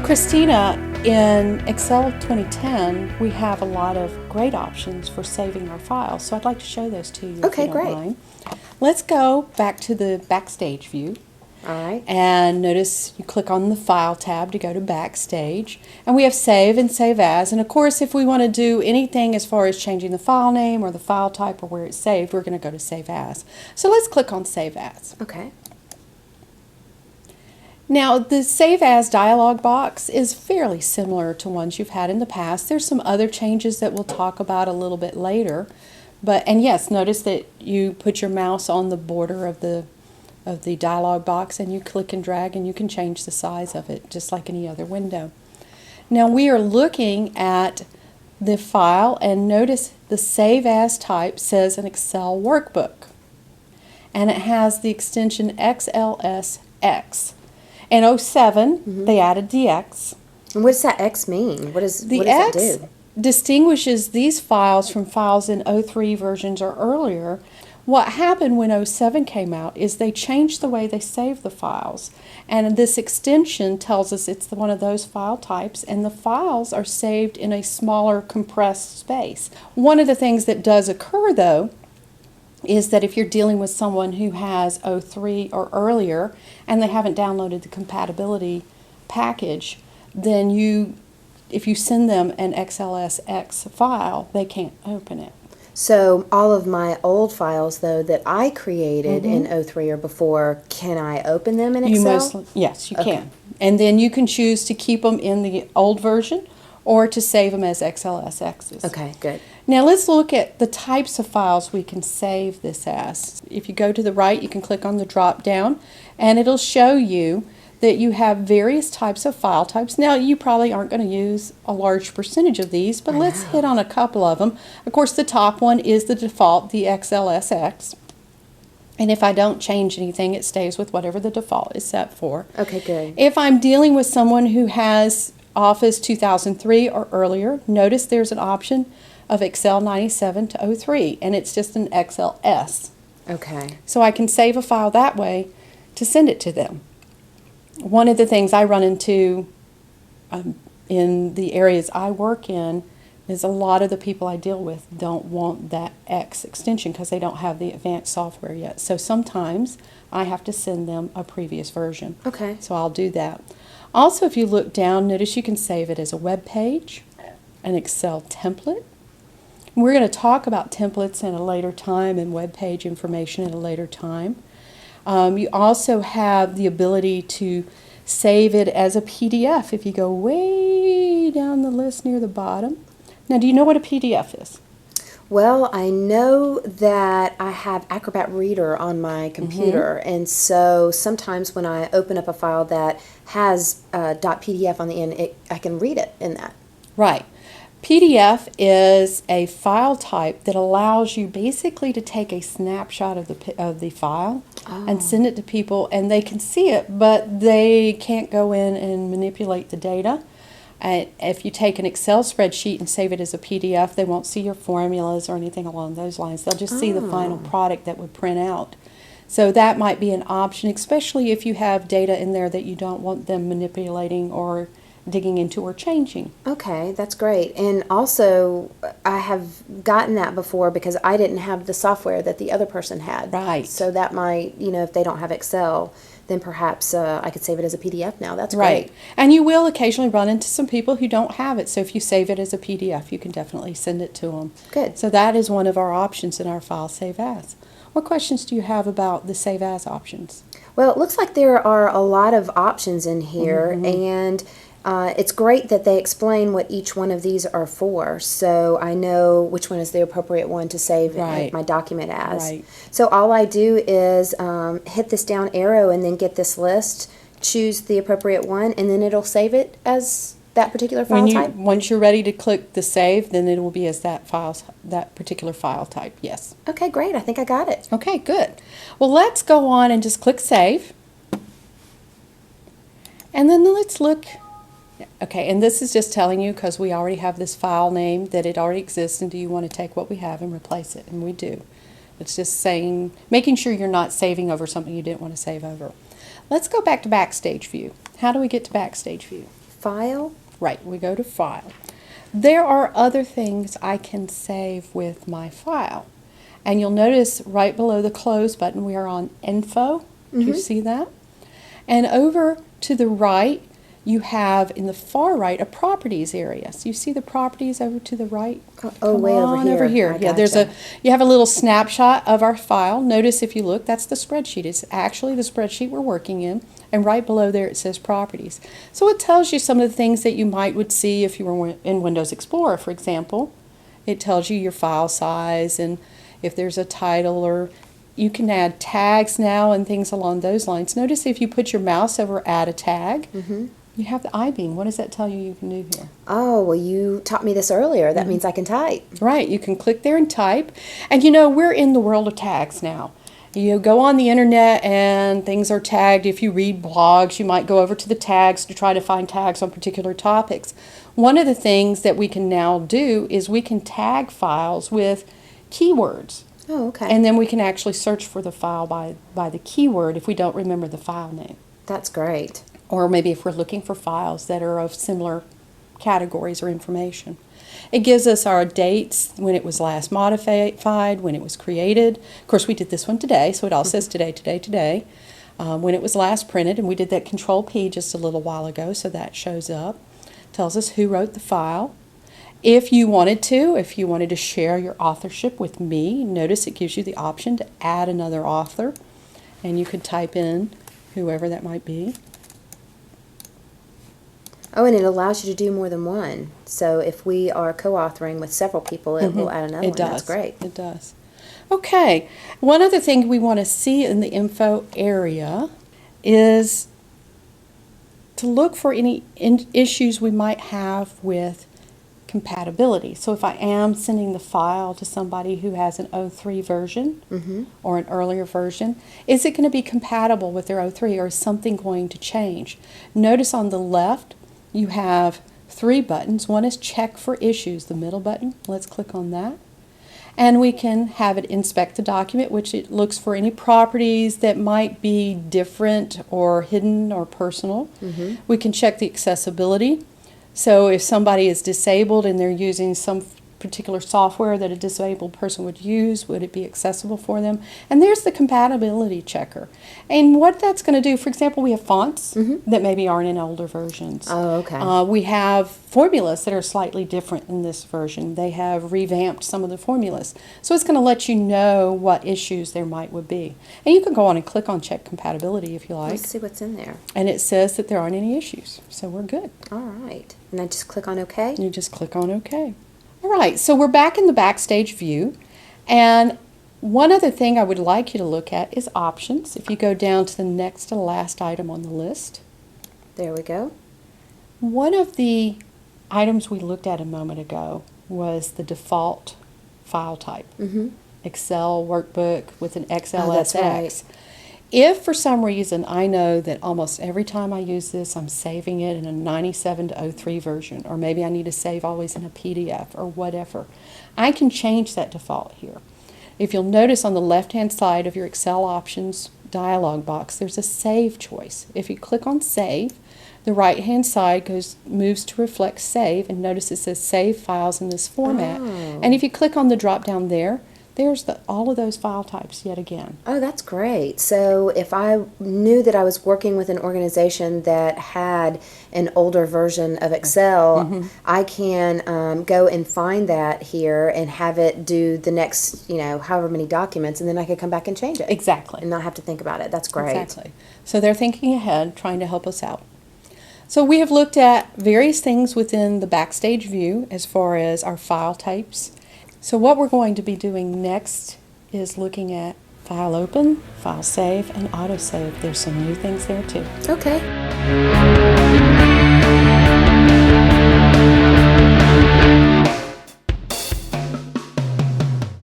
Christina, in Excel 2010, we have a lot of great options for saving our files, so I'd like to show those to you if Okay, you don't great. mind. Let's go back to the Backstage view. All right. And notice you click on the File tab to go to Backstage. And we have Save and Save As. And of course, if we want to do anything as far as changing the file name or the file type or where it's saved, we're going to go to Save As. So let's click on Save As. Okay. Now, the Save As dialog box is fairly similar to ones you've had in the past. There's some other changes that we'll talk about a little bit later. And yes, notice that you put your mouse on the border of the dialog box and you click and drag and you can change the size of it just like any other window. Now we are looking at the file and notice the Save As type says an Excel workbook and it has the extension xlsx. In 07 they added the X. And what does that X mean? What does it do? Distinguishes these files from files in 03 versions or earlier. What happened when 07 came out is they changed the way they save the files. And this extension tells us it's one of those file types, and the files are saved in a smaller compressed space. One of the things that does occur, though, is that if you're dealing with someone who has 03 or earlier and they haven't downloaded the compatibility package, then if you send them an xlsx file, they can't open it. So all of my old files, though, that I created in 03 or before, can I open them in Excel? Yes, you can. And then you can choose to keep them in the old version or to save them as xlsx's. Okay, good. Now let's look at the types of files we can save this as. If you go to the right, you can click on the drop down and it'll show you that you have various types of file types. Now, you probably aren't going to use a large percentage of these, but let's hit on a couple of them. Of course, the top one is the default, the xlsx. And if I don't change anything, it stays with whatever the default is set for. Okay, good. If I'm dealing with someone who has Office 2003 or earlier, notice there's an option of Excel 97 to 03, and it's just an XLS. Okay. So I can save a file that way to send it to them. One of the things I run into in the areas I work in is a lot of the people I deal with don't want that X extension because they don't have the advanced software yet. So sometimes I have to send them a previous version. Okay. So I'll do that. Also, if you look down, notice you can save it as a web page, an Excel template. We're going to talk about templates in a later time and web page information at a later time. You also have the ability to save it as a PDF if you go way down the list near the bottom. Now, do you know what a PDF is? Well, I know that I have Acrobat Reader on my computer, and so sometimes when I open up a file that has .pdf on the end, I can read it in that. Right. PDF is a file type that allows you basically to take a snapshot of the file and send it to people, and they can see it, but they can't go in and manipulate the data. If you take an Excel spreadsheet and save it as a PDF, they won't see your formulas or anything along those lines. They'll just see the final product that would print out. So that might be an option, especially if you have data in there that you don't want them manipulating or digging into or changing. Okay, that's great. And also, I have gotten that before because I didn't have the software that the other person had. Right. So that might, if they don't have Excel, then perhaps I could save it as a PDF now. That's Right. great. And you will occasionally run into some people who don't have it. So if you save it as a PDF, you can definitely send it to them. Good. So that is one of our options in our file Save As. What questions do you have about the Save As options? Well, it looks like there are a lot of options in here, and it's great that they explain what each one of these are for, so I know which one is the appropriate one to save my document as. Right. So all I do is hit this down arrow and then get this list, choose the appropriate one, and then it'll save it as that particular file type? Once you're ready to click the save, then it will be as that particular file type, yes. Okay, great. I think I got it. Okay, good. Well, let's go on and just click save. And then let's look. Okay, and this is just telling you because we already have this file name that it already exists, and do you want to take what we have and replace it? And we do. It's just saying, making sure you're not saving over something you didn't want to save over. Let's go back to Backstage View. How do we get to Backstage View? File? Right, we go to File. There are other things I can save with my file. And you'll notice right below the Close button, we are on Info. Do you see that? And over to the right, you have in the far right a Properties area. So you see the Properties over to the right? Oh, way over here. I Yeah, there's gotcha. you have a little snapshot of our file. Notice if you look, that's the spreadsheet. It's actually the spreadsheet we're working in. And right below there it says Properties. So it tells you some of the things that you would see if you were in Windows Explorer, for example. It tells you your file size and if there's a title, or you can add tags now and things along those lines. Notice if you put your mouse over Add a Tag, you have the I-beam. What does that tell you can do here? Oh, well, you taught me this earlier. That means I can type. Right, you can click there and type. And you know, we're in the world of tags now. You go on the internet and things are tagged. If you read blogs, you might go over to the tags to try to find tags on particular topics. One of the things that we can now do is we can tag files with keywords. Oh, okay. And then we can actually search for the file by the keyword if we don't remember the file name. That's great. Or maybe if we're looking for files that are of similar categories or information. It gives us our dates, when it was last modified, when it was created. Of course, we did this one today, so it all says today, today, today. When it was last printed, and we did that Control-P just a little while ago, so that shows up. Tells us who wrote the file. If you wanted to share your authorship with me, notice it gives you the option to add another author, and you could type in whoever that might be. Oh, and it allows you to do more than one. So if we are co-authoring with several people, it will add another one. That's great. It does. Okay, one other thing we want to see in the info area is to look for any issues we might have with compatibility. So if I am sending the file to somebody who has an 03 version or an earlier version, is it going to be compatible with their 03, or is something going to change? Notice on the left you have 3 buttons. One is Check for Issues, the middle button. Let's click on that. And we can have it inspect the document, which it looks for any properties that might be different or hidden or personal. We can check the accessibility. So if somebody is disabled and they're using some particular software that a disabled person would use, would it be accessible for them? And there's the compatibility checker. And what that's going to do, for example, we have fonts that maybe aren't in older versions. Oh, okay. We have formulas that are slightly different in this version. They have revamped some of the formulas. So it's going to let you know what issues there would be. And you can go on and click on Check Compatibility if you like. Let's see what's in there. And it says that there aren't any issues. So we're good. All right. And I just click on OK? You just click on OK. All right, so we're back in the Backstage view, and one other thing I would like you to look at is options. If you go down to the next to last item on the list. There we go. One of the items we looked at a moment ago was the default file type. Excel workbook with an xlsx. Oh, that's right. If for some reason I know that almost every time I use this I'm saving it in a 97 to 03 version, or maybe I need to save always in a PDF or whatever, I can change that default here. If you'll notice on the left hand side of your Excel options dialog box there's a save choice. If you click on save, the right hand side moves to reflect save, and notice it says save files in this format. And if you click on the drop down there, there's all of those file types yet again. Oh, that's great. So if I knew that I was working with an organization that had an older version of Excel, I can go and find that here and have it do the next, however many documents, and then I could come back and change it. Exactly. And not have to think about it. That's great. Exactly. So they're thinking ahead, trying to help us out. So we have looked at various things within the Backstage view as far as our file types. So what we're going to be doing next is looking at File Open, File Save, and Autosave. There's some new things there too. Okay.